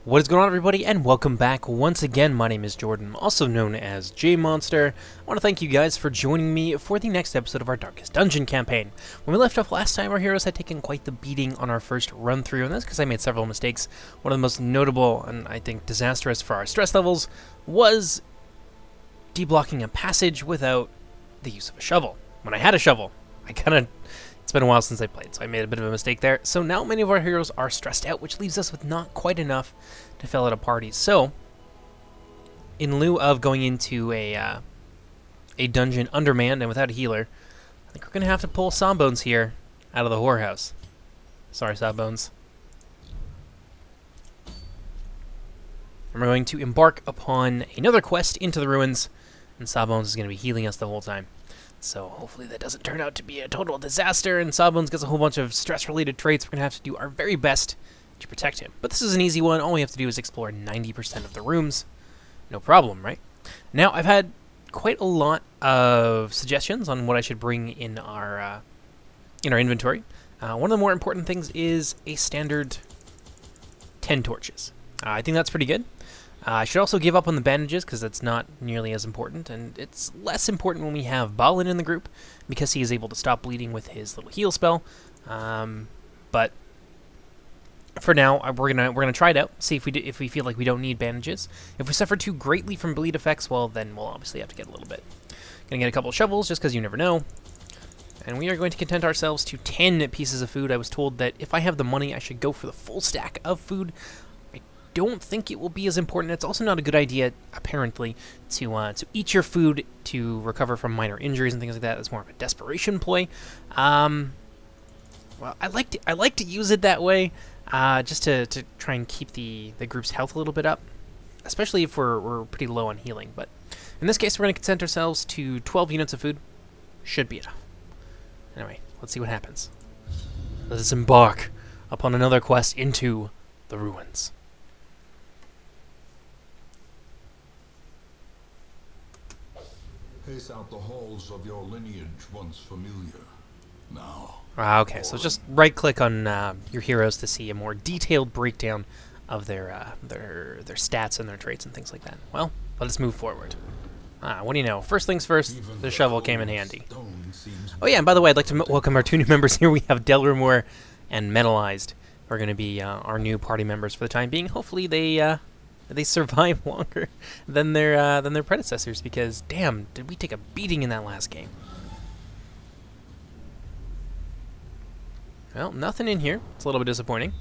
What is going on, everybody, and welcome back once again. My name is Jordan, also known as JMonster. I want to thank you guys for joining me for the next episode of our Darkest Dungeon campaign. When we left off last time, our heroes had taken quite the beating on our first run-through, and that's because I made several mistakes. One of the most notable, and I think disastrous for our stress levels, was deblocking a passage without the use of a shovel. When I had a shovel, it's been a while since I played, so I made a bit of a mistake there. So now many of our heroes are stressed out, which leaves us with not quite enough to fill out a party. So, in lieu of going into a dungeon undermanned and without a healer, I think we're going to have to pull Sawbones here out of the whorehouse. Sorry, Sawbones. And we're going to embark upon another quest into the ruins, and Sawbones is going to be healing us the whole time. So hopefully that doesn't turn out to be a total disaster and Sawbones gets a whole bunch of stress-related traits. We're going to have to do our very best to protect him. But this is an easy one. All we have to do is explore 90% of the rooms. No problem, right? Now, I've had quite a lot of suggestions on what I should bring in our inventory. One of the more important things is a standard 10 torches. I think that's pretty good. I should also give up on the bandages because that's not nearly as important, and it's less important when we have Balin in the group because he is able to stop bleeding with his little heal spell. But for now, we're gonna try it out, see if we feel like we don't need bandages. If we suffer too greatly from bleed effects, well, then we'll obviously have to get a little bit. Gonna get a couple of shovels just because you never know. And we are going to content ourselves to 10 pieces of food. I was told that if I have the money, I should go for the full stack of food. Don't think it will be as important. It's also not a good idea, apparently, to eat your food to recover from minor injuries and things like that. It's more of a desperation ploy. Well, I like to use it that way, just to try and keep the group's health a little bit up, especially if we're pretty low on healing. But in this case, we're going to content ourselves to 12 units of food. Should be enough. Anyway, let's see what happens. Let us embark upon another quest into the ruins. Pace out the halls of your lineage once familiar. Now. Okay, so just right-click on your heroes to see a more detailed breakdown of their stats and their traits and things like that. Well, let us move forward. What do you know? First things first, the shovel came in handy. Oh yeah, and by the way, I'd like to welcome our two new members here. We have Delramore and Metalized. Are going to be our new party members for the time being. Hopefully they survive longer than their predecessors, because damn, did we take a beating in that last game. Well, nothing in here. It's a little bit disappointing.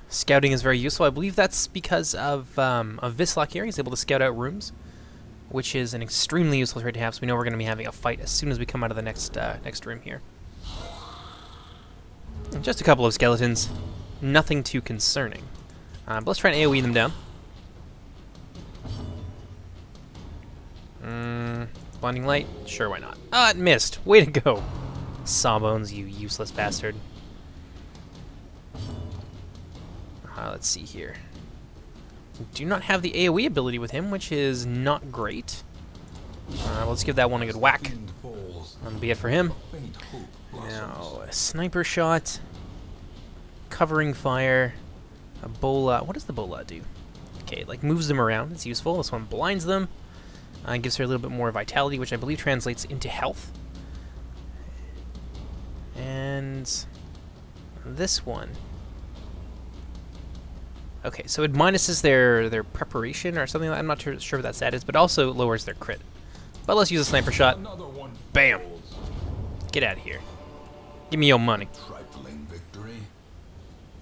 Scouting is very useful. I believe that's because of Vislok here. He's able to scout out rooms, which is an extremely useful trait to have, so we know we're going to be having a fight as soon as we come out of the next room here. Just a couple of skeletons. Nothing too concerning. But let's try and AoE them down. Blinding light? Sure, why not? Ah, it missed. Way to go. Sawbones, you useless bastard. Let's see here. Do not have the AoE ability with him, which is not great. Let's give that one a good whack. That'll be it for him. Now, a sniper shot. Covering fire. A bola. What does the bola do? Okay, it like moves them around. It's useful. This one blinds them. Gives her a little bit more vitality, which I believe translates into health. And this one. Okay, so it minuses their preparation or something. I'm not sure what that stat is, but also lowers their crit. But let's use a sniper shot. Bam! Get out of here. Give me your money.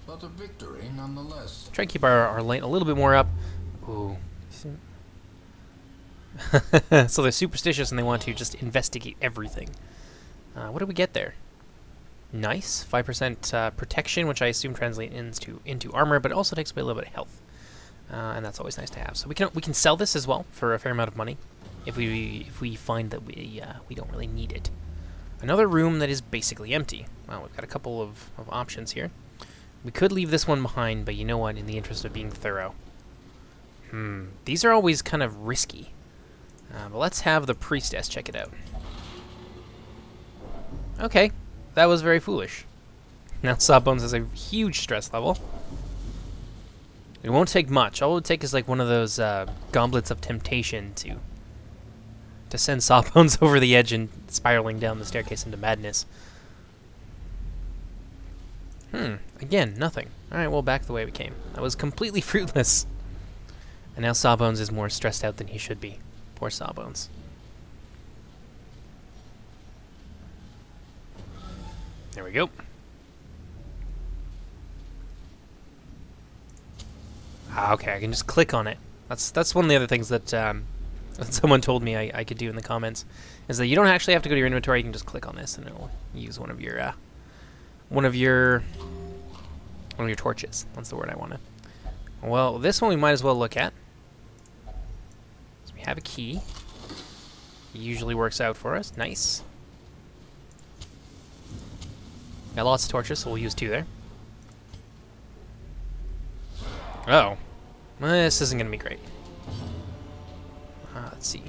But a victory nonetheless. Try to keep our light a little bit more up. Ooh. So they're superstitious and they want to just investigate everything. What did we get there? Nice. 5% protection, which I assume translates into armor, but it also takes away a little bit of health. And that's always nice to have. So we can sell this as well for a fair amount of money if we find that we don't really need it. Another room that is basically empty. Well, we've got a couple of options here. We could leave this one behind, but you know what, in the interest of being thorough. These are always kind of risky. But let's have the priestess check it out. Okay, that was very foolish. Now Sawbones has a huge stress level. It won't take much. All it would take is like one of those gauntlets of temptation to send Sawbones over the edge and spiraling down the staircase into madness. Again, nothing. Alright, well, back the way we came. That was completely fruitless. And now Sawbones is more stressed out than he should be. Poor Sawbones. There we go. Okay, I can just click on it. That's one of the other things that someone told me I could do in the comments, is that you don't actually have to go to your inventory. You can just click on this, and it'll use one of your torches. That's the word I wanted. Well, this one we might as well look at. So we have a key. It usually works out for us. Nice. Got lots of torches, so we'll use 2 there. Oh. This isn't going to be great. Let's see.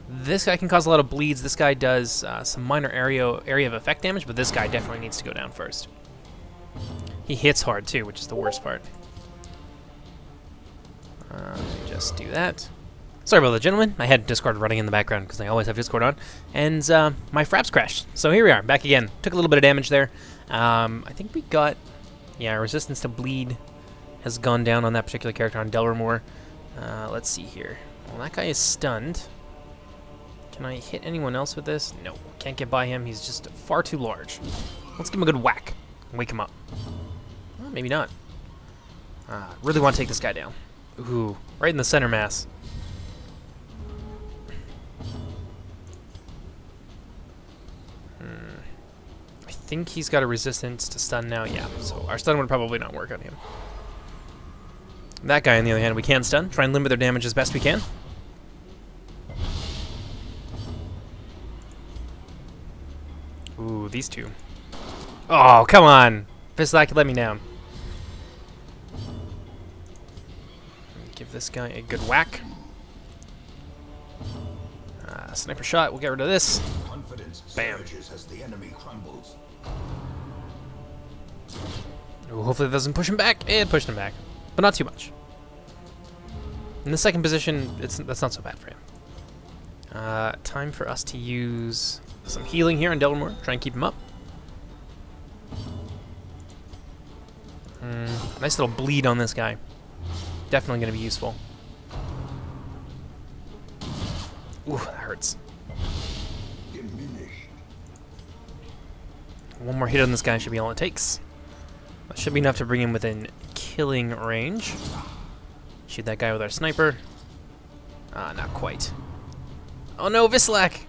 This guy can cause a lot of bleeds. This guy does some minor area of effect damage, but this guy definitely needs to go down first. He hits hard, too, which is the worst part. Let me just do that. Sorry about that, gentlemen. I had Discord running in the background because I always have Discord on. And my fraps crashed. So here we are, back again. Took a little bit of damage there. I think we got... Yeah, resistance to bleed has gone down on that particular character on Delramore. Let's see here. Well, that guy is stunned. Can I hit anyone else with this? No, can't get by him. He's just far too large. Let's give him a good whack. Wake him up. Well, maybe not. Really want to take this guy down. Ooh, right in the center mass. I think he's got a resistance to stun now. Yeah, so our stun would probably not work on him. That guy, on the other hand, we can stun. Try and limit their damage as best we can. Ooh, these two. Oh, come on! Fislak, let me down. Give this guy a good whack. Sniper shot, we'll get rid of this. Bam. As the enemy crumbles. Ooh, hopefully that doesn't push him back. It pushed him back, but not too much. In the second position, that's not so bad for him. Time for us to use some healing here on Delramore. Try and keep him up. Nice little bleed on this guy. Definitely going to be useful. Ooh, that hurts. One more hit on this guy should be all it takes. That should be enough to bring him within killing range. Shoot that guy with our sniper. Not quite. Oh no, Vislak!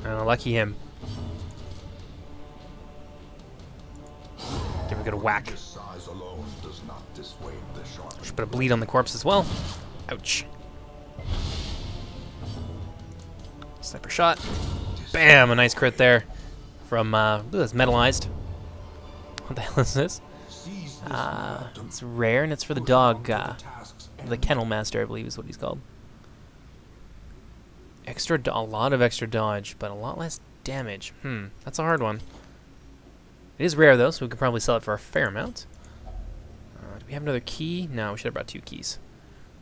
Oh, lucky him. Give him a good whack. Should put a bleed on the corpse as well. Ouch. Sniper shot. Bam! A nice crit there. From, that's metallized. What the hell is this? It's rare, and it's for the dog, the Kennel Master, I believe is what he's called. A lot of extra dodge, but a lot less damage. That's a hard one. It is rare, though, so we could probably sell it for a fair amount. Do we have another key? No, we should have brought 2 keys.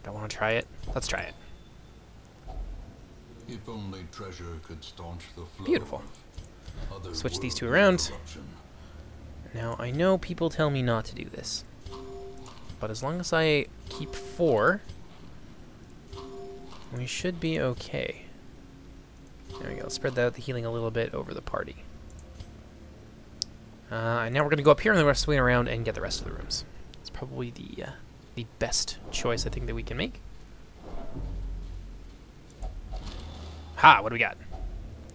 Do I want to try it? Let's try it. If only treasure could staunch the flow. Beautiful. Switch these 2 around. Now, I know people tell me not to do this, but as long as I keep 4, we should be okay. There we go. Spread out the healing a little bit over the party. And now we're going to go up here and then we're swing around and get the rest of the rooms. It's probably the best choice I think that we can make. Ha! What do we got?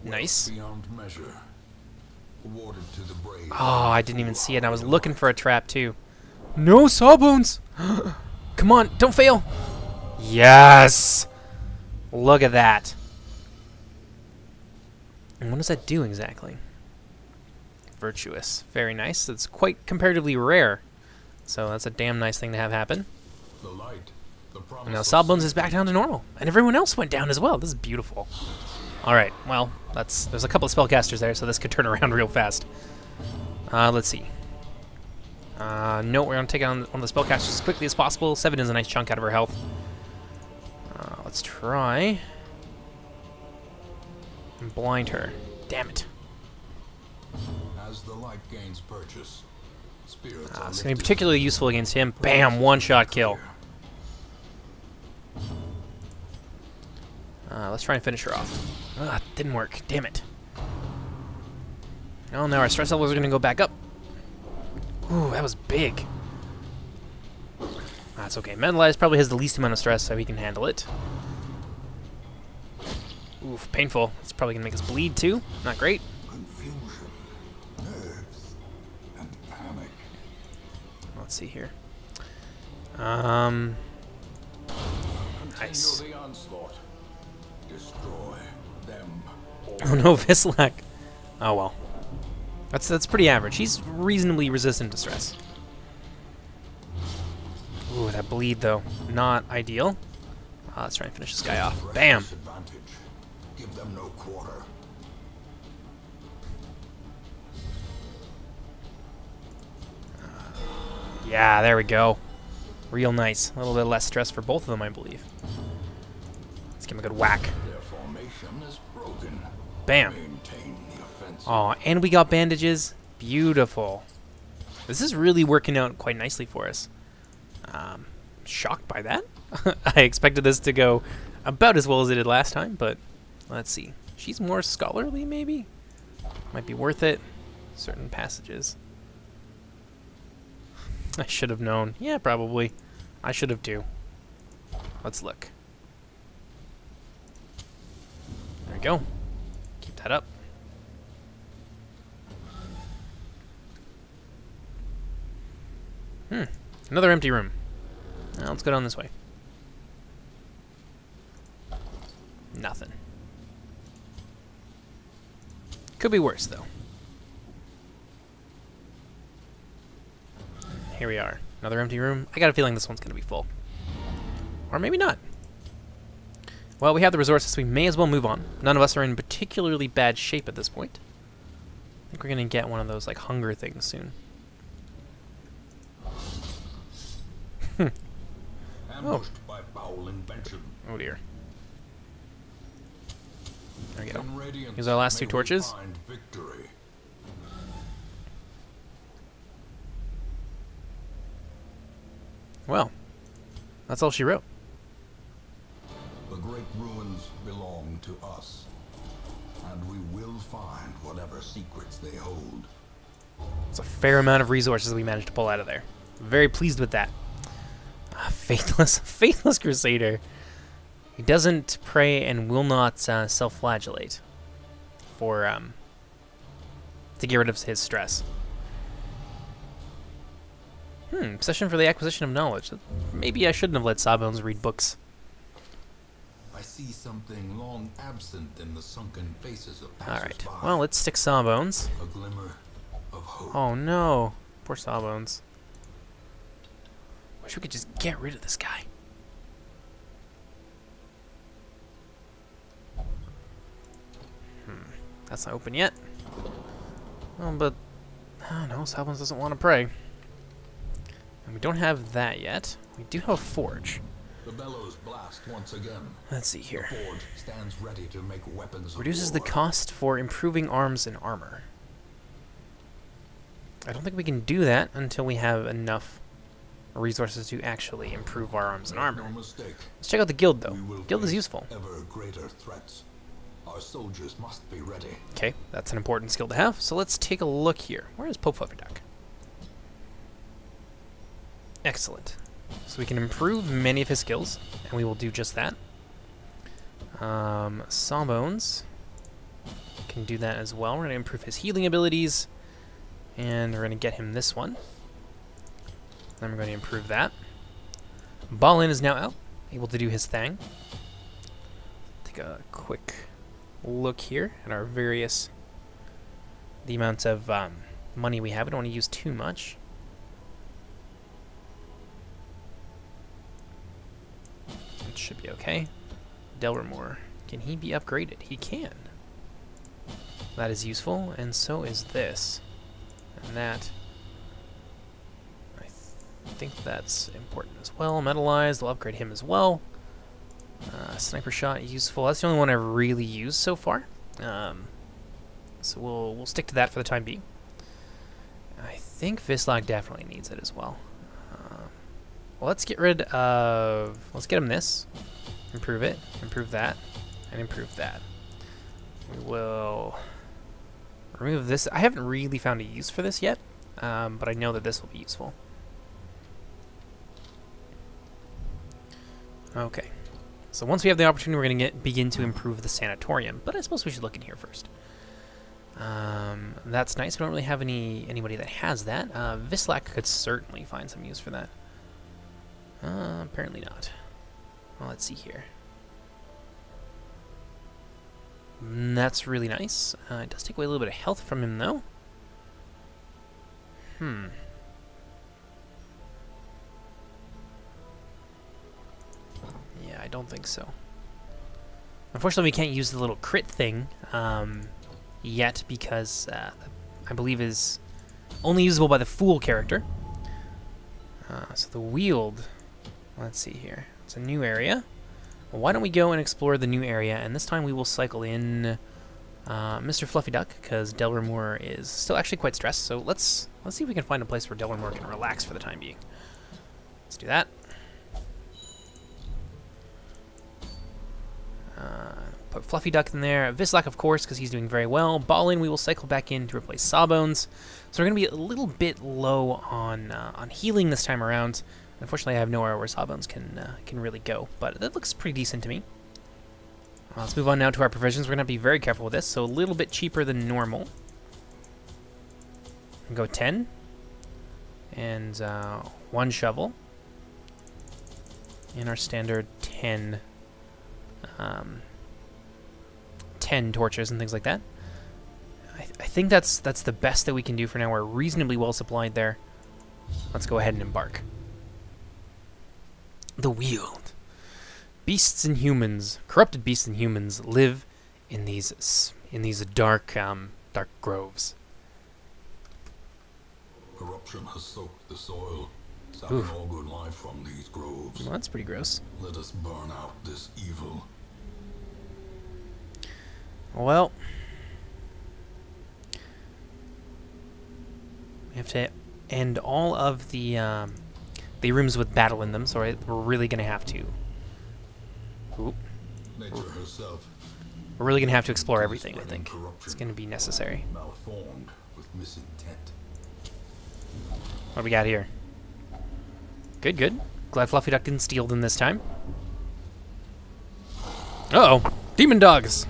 Nice. Beyond measure. Awarded to the brave. Oh, I didn't even see it. I was looking for a trap too. No Sawbones! Come on, don't fail! Yes! Look at that. And what does that do exactly? Virtuous. Very nice. It's quite comparatively rare. So that's a damn nice thing to have happen. The light, the promise and now Sawbones is back down to normal. And everyone else went down as well. This is beautiful. Alright, well, there's a couple of spellcasters there, so this could turn around real fast. Let's see. No, we're going to take on one of the spellcasters as quickly as possible. 7 is a nice chunk out of her health. Let's try and blind her. Damn it. As the light gains purchase, spirits It's are going to be lifted. particularly useful against him. Bam! One-shot kill. Let's try and finish her off. Didn't work. Damn it. Oh, now our stress levels are going to go back up. Ooh, that was big. That's okay. Mentalize probably has the least amount of stress, so he can handle it. Oof, painful. It's probably going to make us bleed, too. Not great. Confusion, nerves, and panic. Let's see here. Continue Nice. the onslaught. Destroy them all. Oh no, Vislak. Oh well. That's pretty average. He's reasonably resistant to stress. Ooh, that bleed though. Not ideal. Let's try and finish this guy off. Bam! Advantage. Give them no quarter. Yeah, there we go. Real nice. A little bit less stress for both of them, I believe. Let's give him a good whack. Their formation is broken. Bam! Maintain the offensive. Aw, and we got bandages. Beautiful. This is really working out quite nicely for us. Shocked by that. I expected this to go about as well as it did last time, but let's see. She's more scholarly, maybe? Might be worth it. Certain passages. I should have known. Yeah, probably. I should have too. Let's look. There we go. Keep that up. Another empty room. Now let's go down this way. Nothing. Could be worse, though. Here we are. Another empty room. I got a feeling this one's going to be full. Or maybe not. Well, we have the resources, so we may as well move on. None of us are in particularly bad shape at this point. I think we're going to get one of those, like, hunger things soon. Ambushed by foul invention. Oh, dear. There we go. In Radiance, Here's our last may two we torches. find victory. Well, that's all she wrote. The great ruins belong to us, and we will find whatever secrets they hold. It's a fair amount of resources we managed to pull out of there. Very pleased with that. Faithless Crusader. He doesn't pray and will not self-flagellate for to get rid of his stress. Obsession for the acquisition of knowledge. Maybe I shouldn't have let Sawbones read books. I see something long absent in the sunken faces of Alright, passers-by. well, let's stick Sawbones. A glimmer of hope. Oh no, poor Sawbones. Wish we could just get rid of this guy. That's not open yet. Oh, but I don't know, Sawbones doesn't want to pray. And we don't have that yet. We do have a forge. The bellows blast once again. Let's see The here. forge stands ready to make weapons of Reduces the war. cost for improving arms and armor. I don't think we can do that until we have enough resources to actually improve our arms and armor. No mistake. Let's check out the guild, though. We will Guild is face useful. Ever greater threats. Our soldiers must be ready. Okay, that's an important skill to have. So let's take a look here. Where is Pope Flufferduck? Excellent. So we can improve many of his skills, and we will do just that. Sawbones can do that as well. We're going to improve his healing abilities, and we're going to get him this one. Then we're going to improve that. Ballin is now out, able to do his thing. Take a quick look here at our the amount of money we have. We don't want to use too much. It should be okay. Delramore, can he be upgraded? He can. That is useful, and so is this. And that. I think that's important as well. Metalized, we'll upgrade him as well. Sniper shot, useful. That's the only one I've really used so far. So we'll stick to that for the time being. I think Vislag definitely needs it as well. Well, let's get rid of... Let's get him this. Improve it. Improve that. And improve that. We will remove this. I haven't really found a use for this yet, but I know that this will be useful. Okay. So once we have the opportunity, we're going to begin to improve the sanatorium. But I suppose we should look in here first. That's nice. We don't really have anybody that has that. Vislak could certainly find some use for that. Apparently not. Well, let's see here. That's really nice. It does take away a little bit of health from him, though. Yeah, I don't think so. Unfortunately, we can't use the little crit thing yet because I believe is only usable by the Fool character. So the Wield, let's see here. It's a new area. Well, why don't we go and explore the new area, and this time we will cycle in Mr. Fluffy Duck, because Delramore is still actually quite stressed, so let's see if we can find a place where Delramore can relax for the time being. Let's do that. Put Fluffy Duck in there. Vislak, of course, because he's doing very well. Ballin, we will cycle back in to replace Sawbones. So we're going to be a little bit low on healing this time around. Unfortunately, I have nowhere where Sawbones can really go, but that looks pretty decent to me. Let's move on now to our provisions. We're going to have to be very careful with this, so a little bit cheaper than normal. Go 10. And 1 shovel. And our standard 10 torches and things like that. I think that's the best that we can do for now. We're reasonably well supplied there. Let's go ahead and embark. The Wield. Beasts and humans, corrupted beasts and humans, live in these dark groves. Corruption has soaked the soil, sapping all good life from these groves. Well, that's pretty gross. Let us burn out this evil. Well, we have to end all of the rooms with battle in them, so we're really going to have to... Ooh. Nature herself. We're really going to have to explore everything, I think. It's going to be necessary. Malformed with misintent. What do we got here? Good, good. Glad Fluffy Duck didn't steal them this time. Uh-oh. Demon dogs!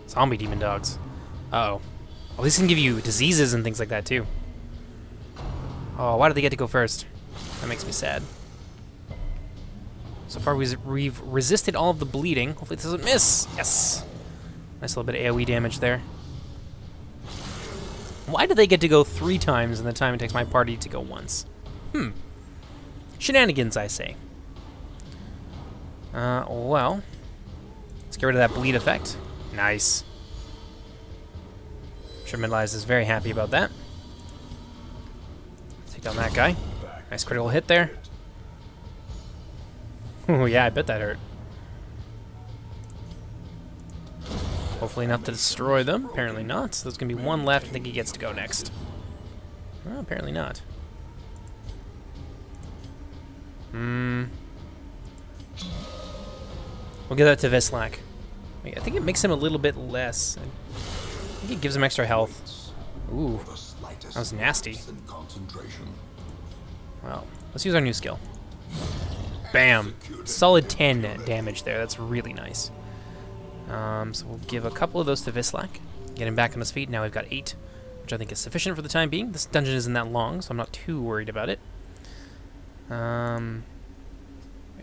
Zombie demon dogs. Uh-oh. Well, these can give you diseases and things like that, too. Oh, why did they get to go first? That makes me sad. So far, we've resisted all of the bleeding. Hopefully this doesn't miss. Yes! Nice little bit of AoE damage there. Why do they get to go 3 times in the time it takes my party to go once? Shenanigans, I say. Well. Let's get rid of that bleed effect. Nice. I'm sure Midlize is very happy about that. Take down that guy. Nice critical hit there. Oh yeah, I bet that hurt. Hopefully enough to destroy them. Apparently not. So there's going to be 1 left. I think he gets to go next. Well, apparently not. We'll give that to Vislak. I think it makes him a little bit less. I think it gives him extra health. Ooh, that was nasty. Well, let's use our new skill. Bam! Solid 10 damage there. That's really nice. So we'll give a couple of those to Vislak. Get him back on his feet. Now we've got 8, which I think is sufficient for the time being. This dungeon isn't that long, so I'm not too worried about it.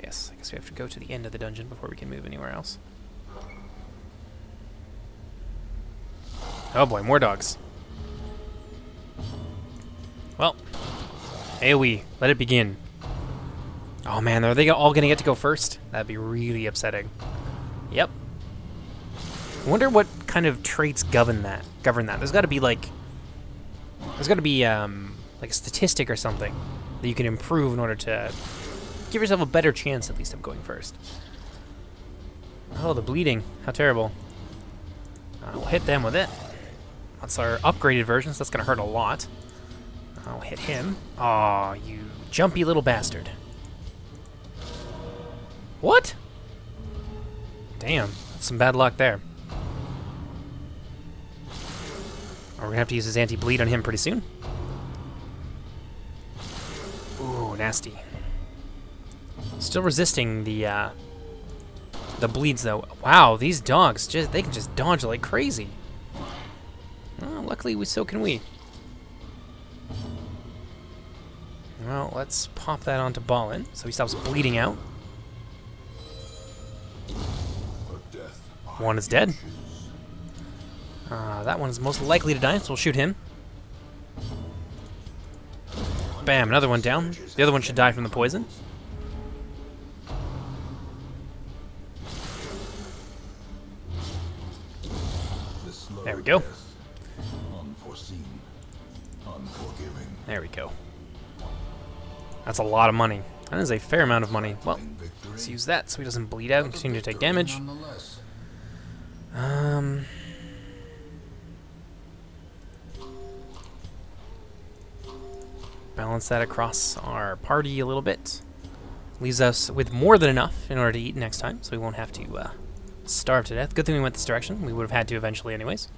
Yes, I guess we have to go to the end of the dungeon before we can move anywhere else. Oh boy, more dogs. Well, AoE, let it begin. Oh man, are they all gonna get to go first? That'd be really upsetting. Yep. I wonder what kind of traits govern that. There's got to be like a statistic or something that you can improve in order to give yourself a better chance, at least, of going first. Oh, the bleeding. How terrible. We'll hit them with it. That's our upgraded version, so that's going to hurt a lot. I'll hit him. Aw, you jumpy little bastard. What? Damn, that's some bad luck there. We're going to have to use his anti-bleed on him pretty soon. Ooh, nasty. Still resisting the bleeds, though. Wow, these dogs, they can just dodge like crazy. Well, luckily, so can we. Well, let's pop that onto Ballin, so he stops bleeding out. One is dead. That one is most likely to die, so we'll shoot him. Bam, another one down. The other one should die from the poison. There we go. There we go. That's a lot of money. That is a fair amount of money. Well, let's use that so he doesn't bleed out and continue to take damage. Balance that across our party a little bit. Leaves us with more than enough in order to eat next time, so we won't have to starve to death. Good thing we went this direction. We would have had to eventually anyways.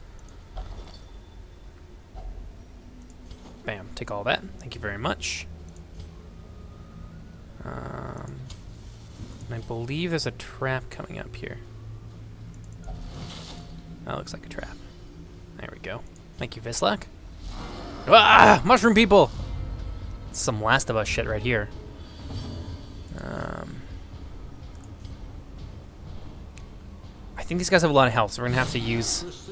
Bam, take all that. Thank you very much. I believe there's a trap coming up here. That looks like a trap. There we go. Thank you, Vislak. Ah! Mushroom people! Some Last of Us shit right here. I think these guys have a lot of health, so we're going to have to use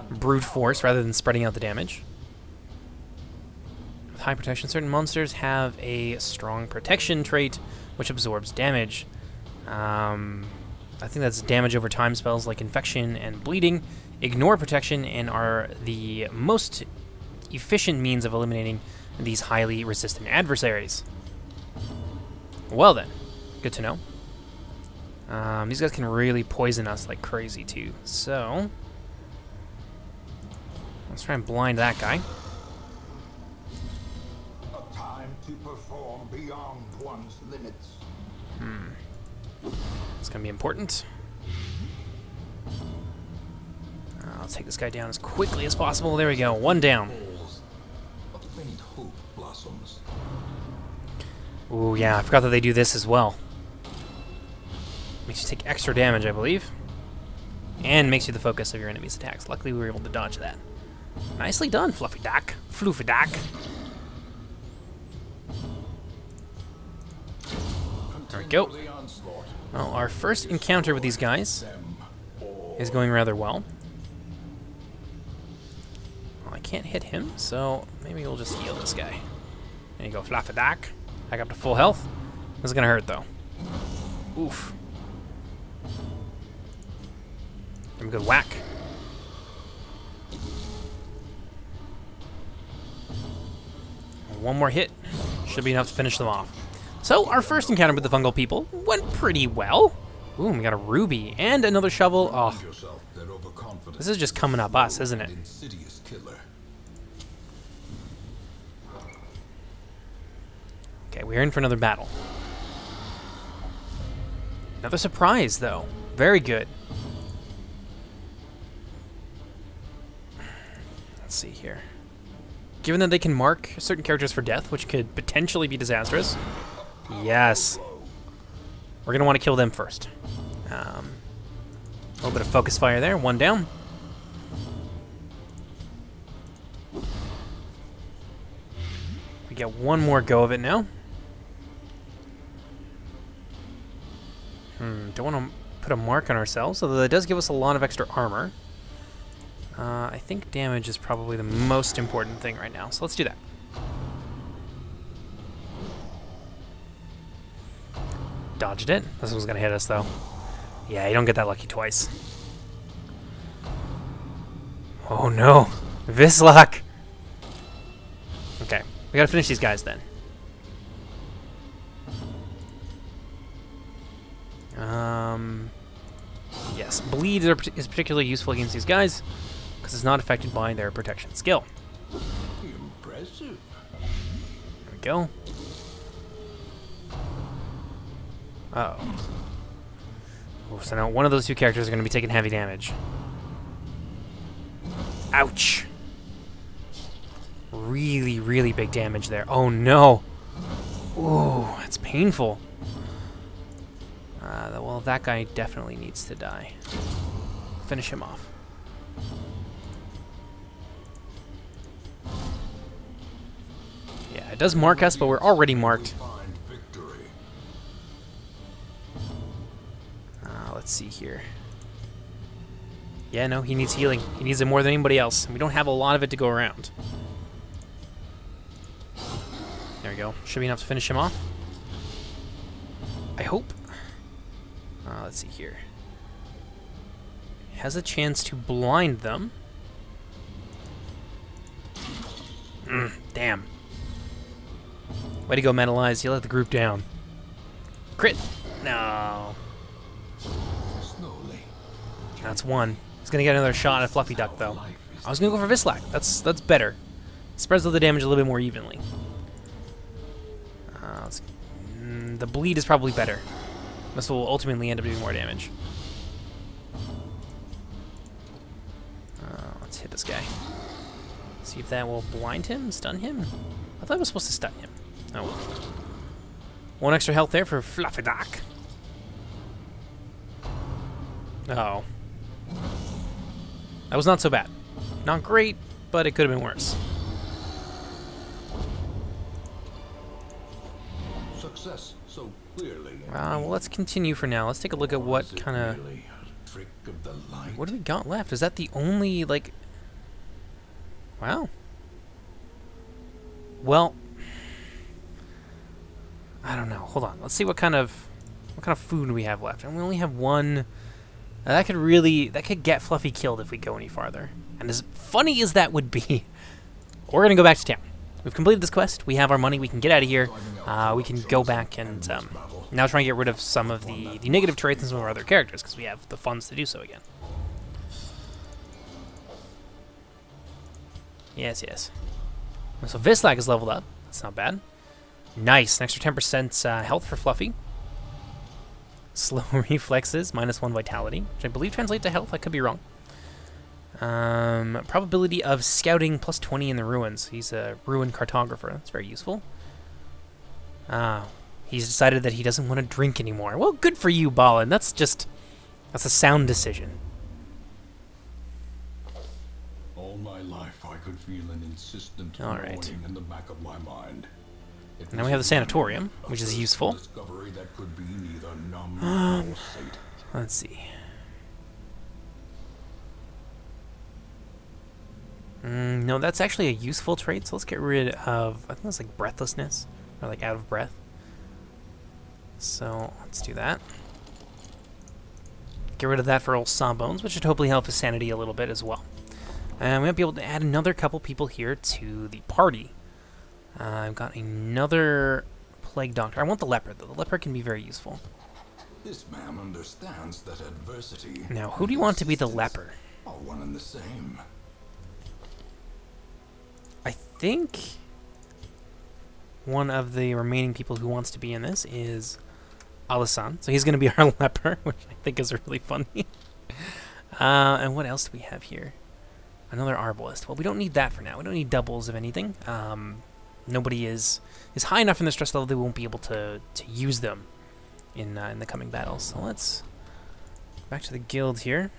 brute force rather than spreading out the damage. With high protection, certain monsters have a strong protection trait, which absorbs damage. I think that's damage over time spells like infection and bleeding. Ignore protection and are the most efficient means of eliminating these highly resistant adversaries. Well then, good to know. These guys can really poison us like crazy too, so let's try and blind that guy. A time to perform beyond one's limits. It's gonna be important. I'll take this guy down as quickly as possible. There we go, one down. A faint hope blossoms. Ooh, yeah, I forgot that they do this as well. Makes you take extra damage, I believe. And makes you the focus of your enemy's attacks. Luckily, we were able to dodge that. Nicely done, Fluffy Duck. Floofy Duck. There we go. Well, our first encounter with these guys is going rather well. Well, I can't hit him, so maybe we'll just heal this guy. There you go, Fluffy Duck. Back up to full health. This is gonna hurt, though. Oof. Give him a good whack. One more hit should be enough to finish them off. So, our first encounter with the fungal people went pretty well. Ooh, we got a ruby and another shovel. Oh, this is just coming up us, isn't it? Okay, we're in for another battle. Another surprise, though. Very good. Let's see here. Given that they can mark certain characters for death, which could potentially be disastrous. Yes. We're going to want to kill them first. A little bit of focus fire there. One down. We get one more go of it now. Don't want to put a mark on ourselves, although that does give us a lot of extra armor. I think damage is probably the most important thing right now, so let's do that. Dodged it. This one's gonna hit us, though. Yeah, you don't get that lucky twice. Oh no, Vislak. Okay, we gotta finish these guys then. Yes, bleed is particularly useful against these guys because it's not affected by their protection skill. Impressive. There we go. Uh-oh. Oh, so now one of those two characters are going to be taking heavy damage. Ouch. Really, really big damage there. Oh, no. Ooh, that's painful. Well, that guy definitely needs to die. Finish him off. Yeah, it does mark us, but we're already marked. Let's see here. Yeah, no, he needs healing. He needs it more than anybody else. We don't have a lot of it to go around. There we go. Should be enough to finish him off. I hope. Let's see here. Has a chance to blind them. Damn. Way to go, Metalize. You let the group down. Crit. No. That's one. He's gonna get another shot at Fluffy Duck, though. I was gonna go for Vislac. That's better. Spreads the damage a little bit more evenly. The bleed is probably better. This will ultimately end up doing more damage. Let's hit this guy. See if that will blind him, stun him. I thought it was supposed to stun him. Oh well. One extra health there for Fluffy Duck. Oh. That was not so bad. Not great, but it could have been worse. Success so clearly. Well, let's continue for now. Let's take a look at what kind of... Really a trick of the light? What do we got left? Is that the only, like... Wow. Well... I don't know. Hold on. Let's see what kind of food we have left. And we only have one... that could get Fluffy killed if we go any farther. And as funny as that would be, we're going to go back to town. We've completed this quest. We have our money. We can get out of here. We can go back and now try and get rid of some of the negative traits and some of our other characters because we have the funds to do so again. Yes, yes. So Vislac is leveled up. That's not bad. Nice. An extra 10% health for Fluffy. Slow reflexes, -1 vitality, which I believe translates to health. I could be wrong. Probability of scouting +20 in the ruins. He's a ruin cartographer. That's very useful. He's decided that he doesn't want to drink anymore. Well, good for you, Balin. That's a sound decision. All my life I could feel an insistent gnawing in the back of my mind. Now we have the sanatorium, which is useful. That could be neither numb nor sated. Let's see. No, that's actually a useful trait, so let's get rid of... I think that's like breathlessness, or like out of breath. So, let's do that. Get rid of that for old Sawbones, which should hopefully help his sanity a little bit as well. And we might be able to add another couple people here to the party. I've got another plague doctor. I want the leper, though. The leper can be very useful. This man understands that adversity. Now, who do you want to be the leper? Are one and the same. I think one of the remaining people who wants to be in this is Alisan. So he's going to be our leper, which I think is really funny. And what else do we have here? Another arbalist. Well, we don't need that for now. We don't need doubles of anything. Nobody is high enough in their stress level they won't be able to use them in the coming battles. So let's go back to the guild here.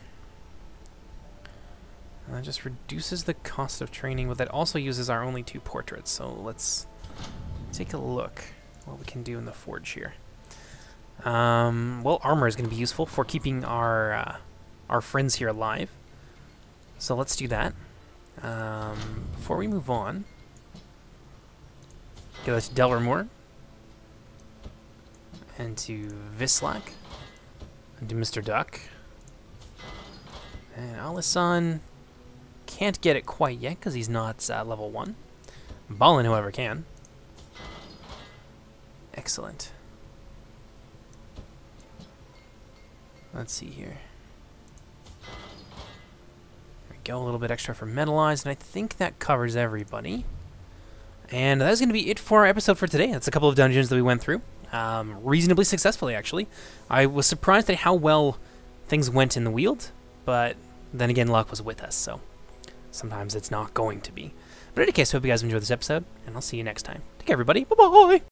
That just reduces the cost of training, but that also uses our only 2 portraits. So let's take a look what we can do in the forge here. Well, armor is going to be useful for keeping our friends here alive. So let's do that. Before we move on, go to Delramore, and to Vislac, and to Mr. Duck. And Alisan can't get it quite yet because he's not level 1. Balin, however, can. Excellent. Let's see here. There we go, a little bit extra for Metalized, and I think that covers everybody. And that's going to be it for our episode for today. That's a couple of dungeons that we went through. Reasonably successfully, actually. I was surprised at how well things went in the Weald, but then again, luck was with us, so sometimes it's not going to be. But in any case, hope you guys enjoyed this episode, and I'll see you next time. Take care, everybody. Bye-bye!